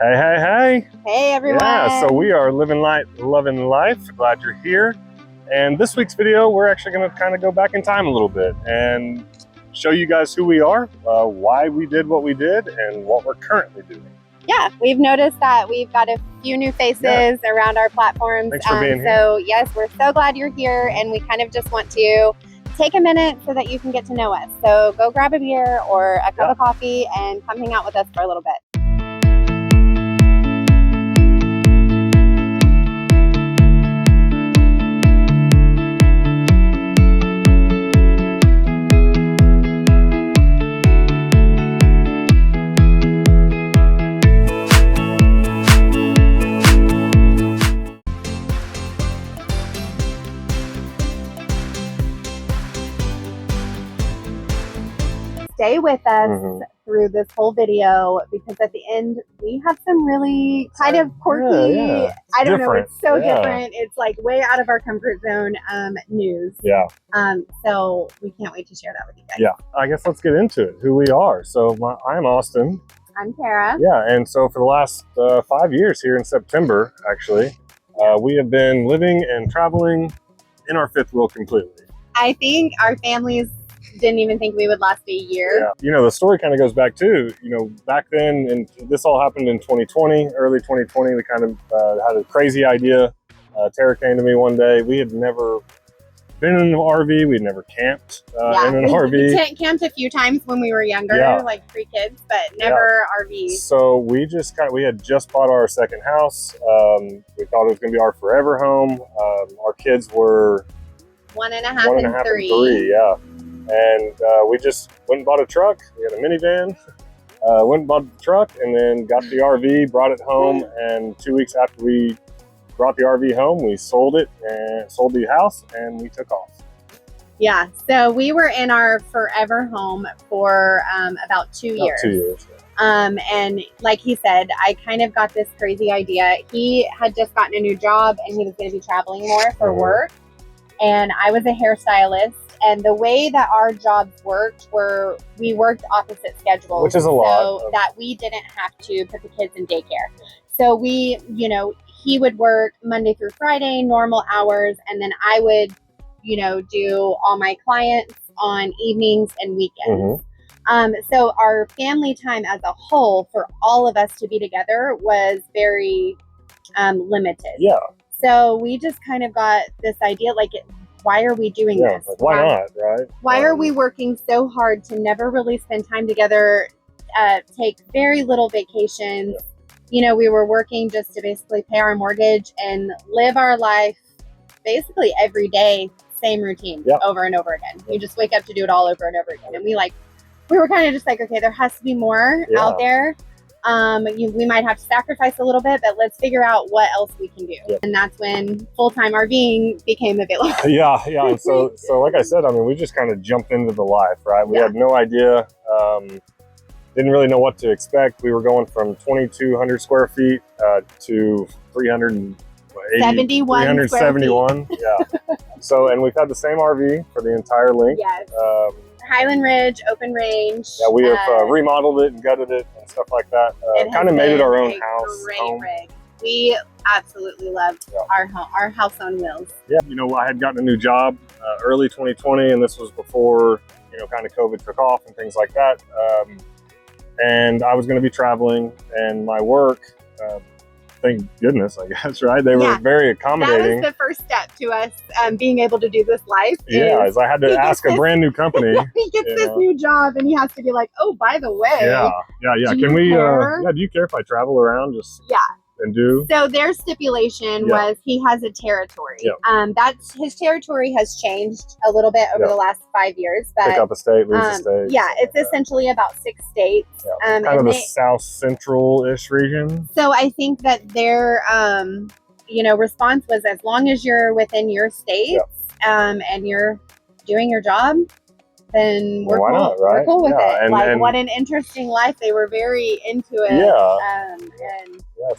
Hey, hey, hey. Hey, everyone. Yeah, so we are living life, loving life. Glad you're here. And this week's video, we're actually going to kind of go back in time a little bit and show you guys who we are, why we did what we did, and what we're currently doing. Yeah, we've noticed that we've got a few new faces around our platforms. Thanks for being here. So yes, we're so glad you're here, and we kind of just want to take a minute so that you can get to know us. So go grab a beer or a cup of coffee and come hang out with us for a little bit. Stay with us through this whole video, because at the end we have some really kind of quirky, I don't know, it's so different. It's like way out of our comfort zone news. Yeah. So we can't wait to share that with you guys. Yeah, I guess let's get into it, who we are. So I'm Austin. I'm Tara. Yeah, and so for the last 5 years here in September, actually, we have been living and traveling in our fifth wheel completely. I think our families didn't even think we would last a year. Yeah. You know, the story kind of goes back to, back then, and this all happened in 2020, early 2020. We kind of had a crazy idea. Tara came to me one day. We had never been in an RV. We'd never camped in an RV. We camped a few times when we were younger, like pre-kids, but never RV. So we just we had just bought our second house. We thought it was going to be our forever home. Our kids were 1.5 and 3. 3, yeah. And we just went and bought a truck. We had a minivan. Went and bought the truck, and then got the RV, brought it home. And 2 weeks after we brought the RV home, we sold it and sold the house, and we took off. Yeah. So we were in our forever home for about 2 years. 2 years. And like he said, I kind of got this crazy idea. He had just gotten a new job, and he was going to be traveling more for work. And I was a hairstylist. And the way that our jobs worked were we worked opposite schedules. Which is a lot. So that we didn't have to put the kids in daycare. So we, he would work Monday through Friday, normal hours. And then I would, do all my clients on evenings and weekends. So our family time as a whole for all of us to be together was very limited. Yeah. So we just kind of got this idea, why are we doing this? Like, why not, right? Why are we working so hard to never really spend time together, take very little vacations? We were working just to basically pay our mortgage and live our life basically every day, same routine over and over again. You just wake up to do it all over and over again. And we were kind of just like, okay, there has to be more out there. We might have to sacrifice a little bit, but let's figure out what else we can do. And that's when full-time RVing became available. Yeah. And so like I said, we just kind of jumped into the life, right? We had no idea, didn't really know what to expect. We were going from 2,200 square feet to 371. Yeah. So, and we've had the same RV for the entire length. Yes. Highland Ridge, open range. Yeah, we have remodeled it and gutted it and stuff like that. Kind of made it our own house. Great rig. We absolutely loved our home, our house on wheels. Yeah, I had gotten a new job early 2020, and this was before kind of COVID took off and things like that. And I was going to be traveling, and my work. Thank goodness, I guess, right? They were very accommodating. That was the first step to us being able to do this life. As I had to ask a brand new company. He gets this new job, and he has to be like, oh, by the way. Yeah. Can we, do you care if I travel around just and do? So their stipulation was he has a territory. His territory has changed a little bit over the last 5 years. But pick up a state, lose a state. Yeah, it's essentially about 6 states. Kind of the South Central-ish region. So I think that their, response was, as long as you're within your states and you're doing your job, then we're cool. Not, right? We're cool with it. And what an interesting life. They were very into it.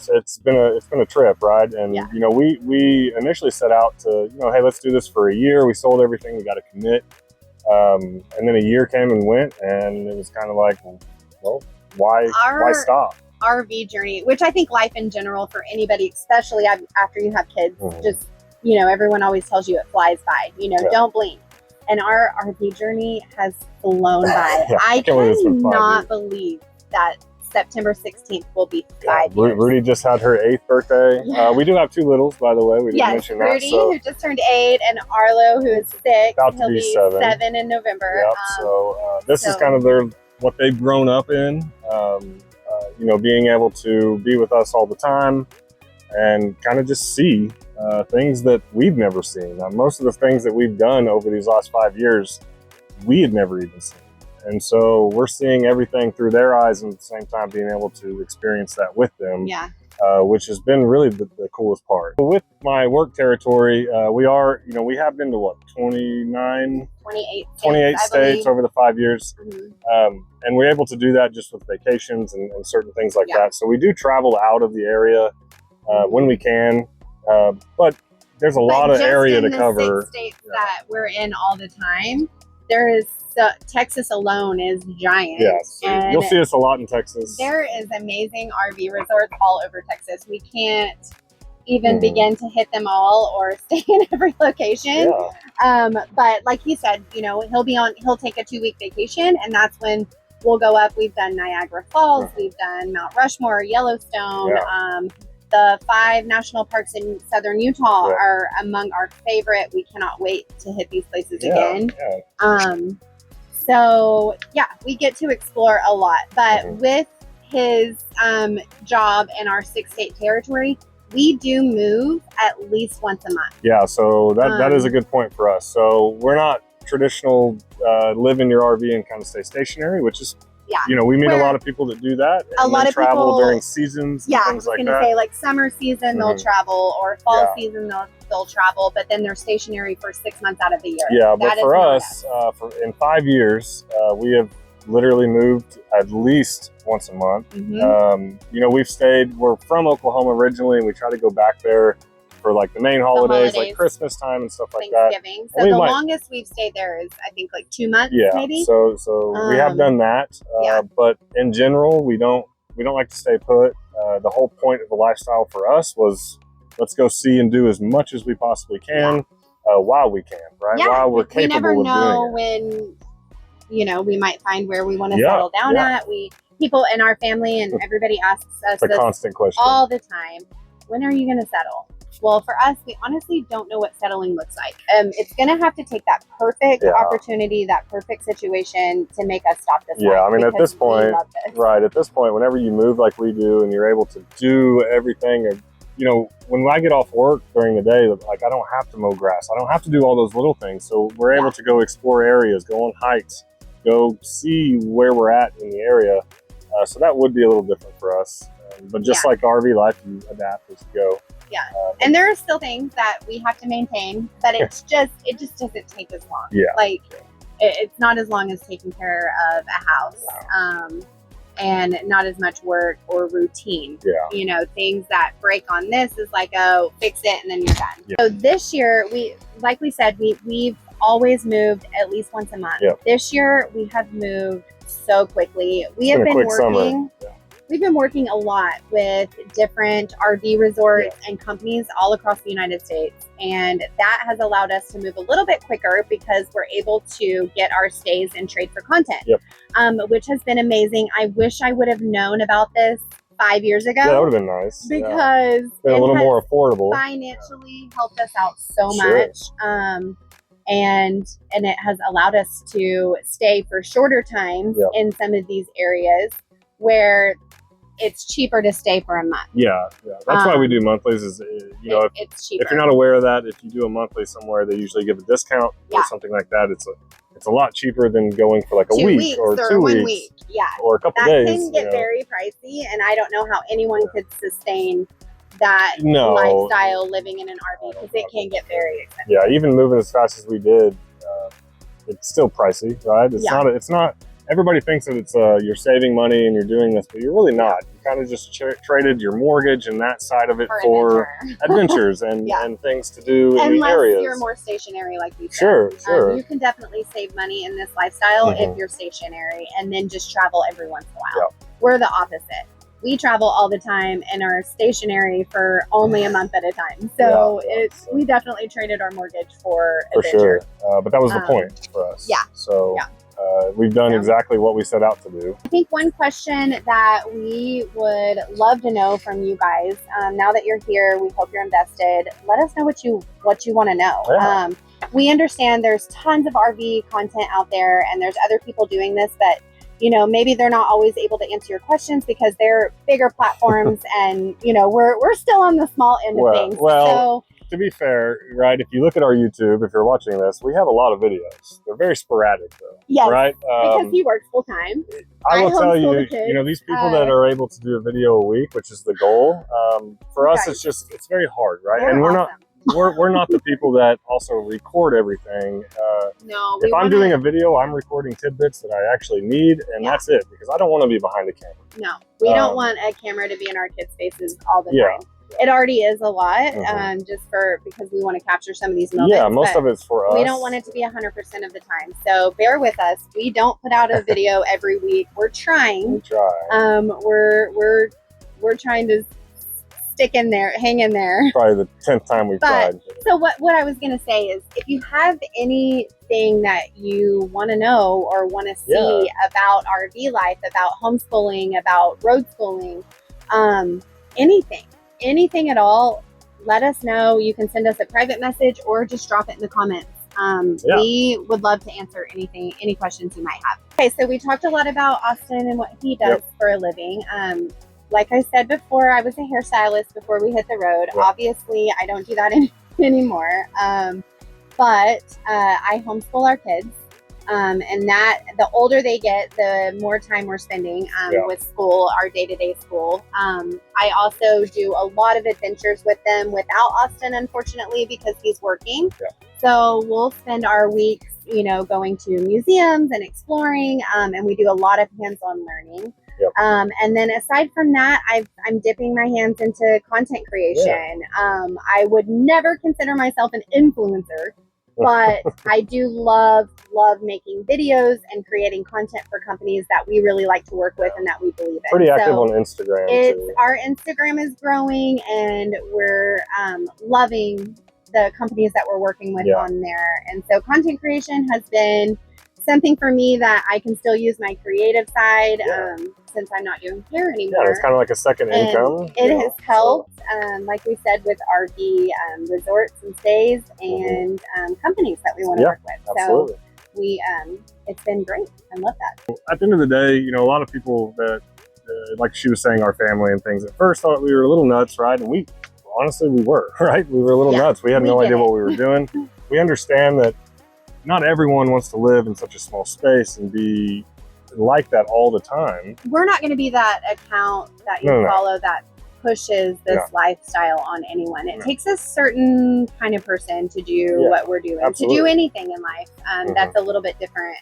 It's been a trip, right? And we initially set out to hey, let's do this for a year. We sold everything. We got to commit. And then a year came and went, and it was kind of like, well, why stop? RV journey, which I think life in general for anybody, especially after you have kids, just, you know, everyone always tells you it flies by, you know, don't blink. And our RV journey has flown by. I cannot believe that September 16th will be 5 years. Rudy just had her 8th birthday. We do have 2 littles, by the way. We didn't mention that. Rudy, who just turned 8, and Arlo, who is 6. About to be 7 in November. Yep. This is kind of what they've grown up in. You know, being able to be with us all the time and kind of just see things that we've never seen. Most of the things that we've done over these last 5 years, we had never even seen. And so we're seeing everything through their eyes and at the same time being able to experience that with them, which has been really the coolest part. With my work territory, we have been to 28 states over the 5 years. And we're able to do that just with vacations and certain things like that. So we do travel out of the area when we can, but there's a lot of area to cover. 6 states that we're in all the time, there is Texas alone is giant. Yes, you'll see us a lot in Texas. There is amazing RV resorts all over Texas. We can't even begin to hit them all or stay in every location. But like he said, you know, he'll take a 2-week vacation, and that's when we'll go up. We've done Niagara Falls, we've done Mount Rushmore, Yellowstone. The 5 national parks in southern Utah are among our favorite. We cannot wait to hit these places again. So yeah, we get to explore a lot. But with his job in our 6-state territory, we do move at least once a month. Yeah, so that is a good point for us. So we're not traditional live in your RV and kind of stay stationary, which is you know, we meet a lot of people that do that. And a lot of travel people during seasons. And things like that. I was going to say, like summer season they'll travel, or fall season they'll travel, but then they're stationary for 6 months out of the year. Yeah, but for us, in 5 years, we have literally moved at least once a month. You know, we're from Oklahoma originally, and we try to go back there for like the main holidays, like Christmas time and stuff like that. Thanksgiving. So the longest we've stayed there is, I think, like 2 months, maybe. So we have done that, but in general, we don't like to stay put. The whole point of the lifestyle for us was, let's go see and do as much as we possibly can while we can, right? While we're capable of doing it. We never know when, you know, we might find where we want to settle down at. People in our family and everybody asks us this constant question all the time: when are you going to settle? Well, for us, we honestly don't know what settling looks like. It's going to have to take that perfect opportunity, that perfect situation to make us stop this. I mean, at this point, at this point, whenever you move like we do and you're able to do everything, or, you know, when I get off work during the day, like I don't have to mow grass. I don't have to do all those little things. So we're able to go explore areas, go on hikes, go see where we're at in the area. So that would be a little different for us. But just like RV life, you adapt as you go. And there are still things that we have to maintain, but it just doesn't take as long. Like it's not as long as taking care of a house, and not as much work or routine. You know, things that break on this is like, oh, fix it and then you're done. So this year, like we said, we've always moved at least once a month. This year we have moved so quickly. We've been working a lot with different RV resorts and companies all across the United States. And that has allowed us to move a little bit quicker because we're able to get our stays and trade for content, which has been amazing. I wish I would have known about this 5 years ago. That would have been nice. Because it's been a little more affordable. Financially helped us out so much. And it has allowed us to stay for shorter times in some of these areas where it's cheaper to stay for a month. That's why we do monthlies. Is you know, it's cheaper. If you're not aware of that, if you do a monthly somewhere, they usually give a discount or something like that. It's a lot cheaper than going for like a week or 2 1 weeks, week. or a couple days. That can get very pricey, and I don't know how anyone could sustain that lifestyle living in an RV, because it can get very expensive. Even moving as fast as we did, it's still pricey, right? It's not. Everybody thinks that it's you're saving money and you're doing this, but you're really not. You kind of just traded your mortgage and that side of it for adventures and things to do in the areas. Unless you're more stationary, like you said. Sure. You can definitely save money in this lifestyle if you're stationary and then just travel every once in a while. We're the opposite. we travel all the time and are stationary for only a month at a time. So we definitely traded our mortgage for sure. But that was the point for us. Yeah. So we've done exactly what we set out to do. I think one question that we would love to know from you guys, now that you're here, we hope you're invested. Let us know what you want to know. Yeah. We understand there's tons of RV content out there, and there's other people doing this, but you know, maybe they're not always able to answer your questions because they're bigger platforms, and you know, we're still on the small end of things. Well, to be fair, right? If you look at our YouTube, if you're watching this, we have a lot of videos. They're very sporadic, though. Yes, right? Because he works full time. I will tell you, you know, these people that are able to do a video a week, which is the goal, for us, it's very hard, right? And we're not the people that also record everything. No, if I'm doing a video, I'm recording tidbits that I actually need, and that's it, because I don't want to be behind the camera. No, we don't want a camera to be in our kids' faces all the time. It already is a lot, because we want to capture some of these moments. Yeah, most of it's for us. We don't want it to be 100% of the time. So bear with us. We don't put out a video every week. We're trying. We try. We're trying to stick in there, hang in there. Probably the 10th time we've tried. So what I was going to say is, if you have anything that you want to know or want to see about RV life, about homeschooling, about road schooling, anything at all, let us know. You can send us a private message or just drop it in the comments. We would love to answer any questions you might have. Okay, so we talked a lot about Austin and what he does for a living. Like I said before, I was a hairstylist before we hit the road. Obviously, I don't do that anymore. But I homeschool our kids. And that the older they get, the more time we're spending with school, our day-to-day school. I also do a lot of adventures with them without Austin, unfortunately, because he's working. So we'll spend our weeks, you know, going to museums and exploring, and we do a lot of hands-on learning. And then aside from that, I'm dipping my hands into content creation. I would never consider myself an influencer, but I do love making videos and creating content for companies that we really like to work with and that we believe in. Pretty active on Instagram. Our Instagram is growing, and we're loving the companies that we're working with on there. And so content creation has been something for me that I can still use my creative side since I'm not doing hair anymore. Yeah, it's kind of like a second income. It has helped, like we said, with RV resorts and stays and companies that we want to work with. Absolutely. So it's been great. I love that. At the end of the day, you know, a lot of people that, like she was saying, our family and things, at first thought we were a little nuts, right? And honestly, we were, right? We were a little nuts. We had no idea what we were doing. We understand that not everyone wants to live in such a small space and be like that all the time. We're not going to be that account that you follow that pushes this lifestyle on anyone. It takes a certain kind of person to do what we're doing, to do anything in life. That's a little bit different.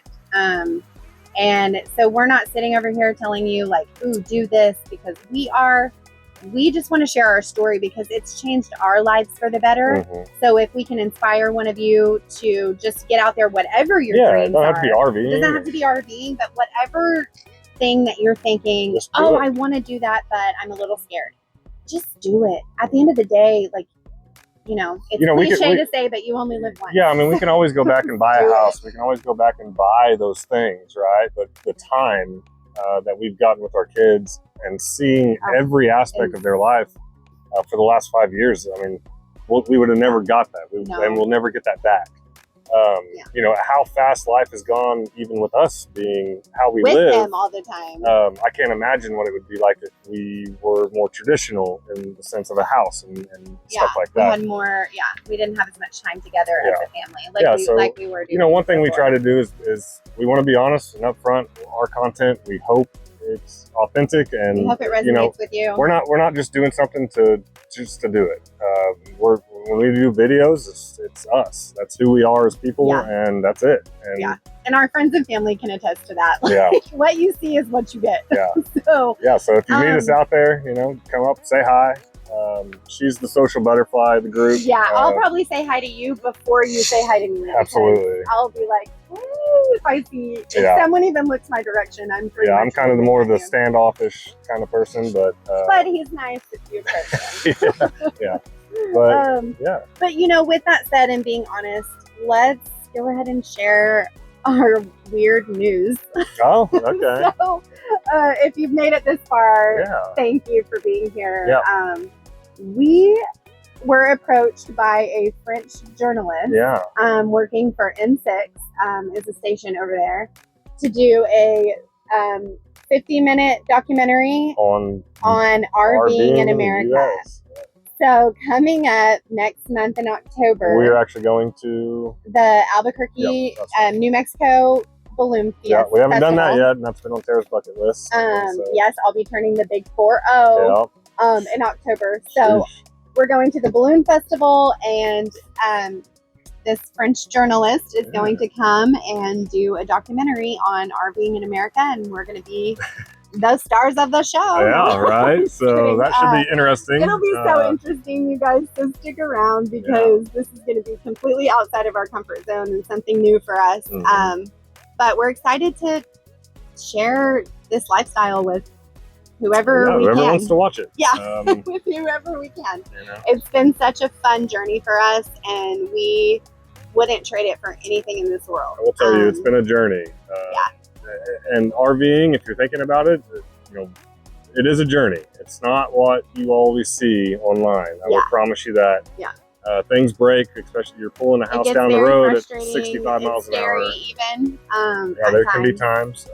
And so we're not sitting over here telling you like, ooh, do this, because we just want to share our story because it's changed our lives for the better. So if we can inspire one of you to just get out there, whatever your dreams it doesn't have to be RVing. It doesn't have to be RVing, but whatever thing that you're thinking, I want to do that, but I'm a little scared. Just do it. At the end of the day, like, you know, it's cliche to say, but you only live once. Yeah, I mean, we can always go back and buy a house. We can always go back and buy those things, right? But the time that we've gotten with our kids and seeing every aspect of their life for the last 5 years, I mean, we would have never got that. And we'll never get that back. You know, how fast life has gone, even with us being how we live. With them all the time. I can't imagine what it would be like if we were more traditional in the sense of a house and stuff like that. We had more, we didn't have as much time together as a family, like we were doing. You know, one thing we try to do is we want to be honest and upfront. Our content, we hope it's authentic, and we hope it resonates with you. We're not just doing something just to do it. When we do videos, it's us. That's who we are as people, and that's it. And and our friends and family can attest to that. Like, what you see is what you get. So if you meet us out there, you know, come up, say hi. She's the social butterfly of the group. I'll probably say hi to you before you say hi to me. Absolutely. I'll be like, hey, if I see, if Yeah. someone even looks my direction, I'm pretty Yeah, I'm much kind of raising more of my the hand. standoffish kind of person, but But he's nice if you approach him. yeah. But yeah, But with that said, and being honest, let's go ahead and share our weird news. oh, okay, So, if you've made it this far, yeah, thank you for being here. Yeah. We were approached by a French journalist yeah, working for M6, is a station over there, to do a 50-minute documentary on RVing in America. US. So coming up next month in October, We're actually going to. the Albuquerque, Yep, that's right. New Mexico Balloon Fiesta. Yeah, we haven't done that Festival. yet, and that's been on Tara's bucket list. So, Yes, I'll be turning the big 4-0 yeah. in October. So Sheesh. we're going to the Balloon Festival, and this French journalist is going to come and do a documentary on RVing in America, and we're going to be the stars of the show. Yeah, right. So Kidding. that should be interesting. It'll be so interesting, you guys, so stick around because this is going to be completely outside of our comfort zone and something new for us. Mhm. But we're excited to share this lifestyle with whoever we whoever can. wants to watch it. Yeah, with whoever we can. You know. It's been such a fun journey for us, and we wouldn't trade it for anything in this world. I will tell you, it's been a journey. And RVing, if you're thinking about it, it is a journey. It's not what you always see online. I will promise you that. Yeah. Things break, especially you're pulling a house down the road at 65 miles an hour. Even. There can be times.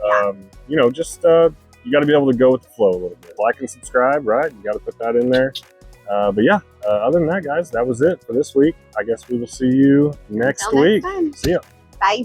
You got to be able to go with the flow a little bit. Like and subscribe, right? You got to put that in there. But yeah, other than that, guys, that was it for this week. I guess we will see you next Until week. next time. See ya. Bye.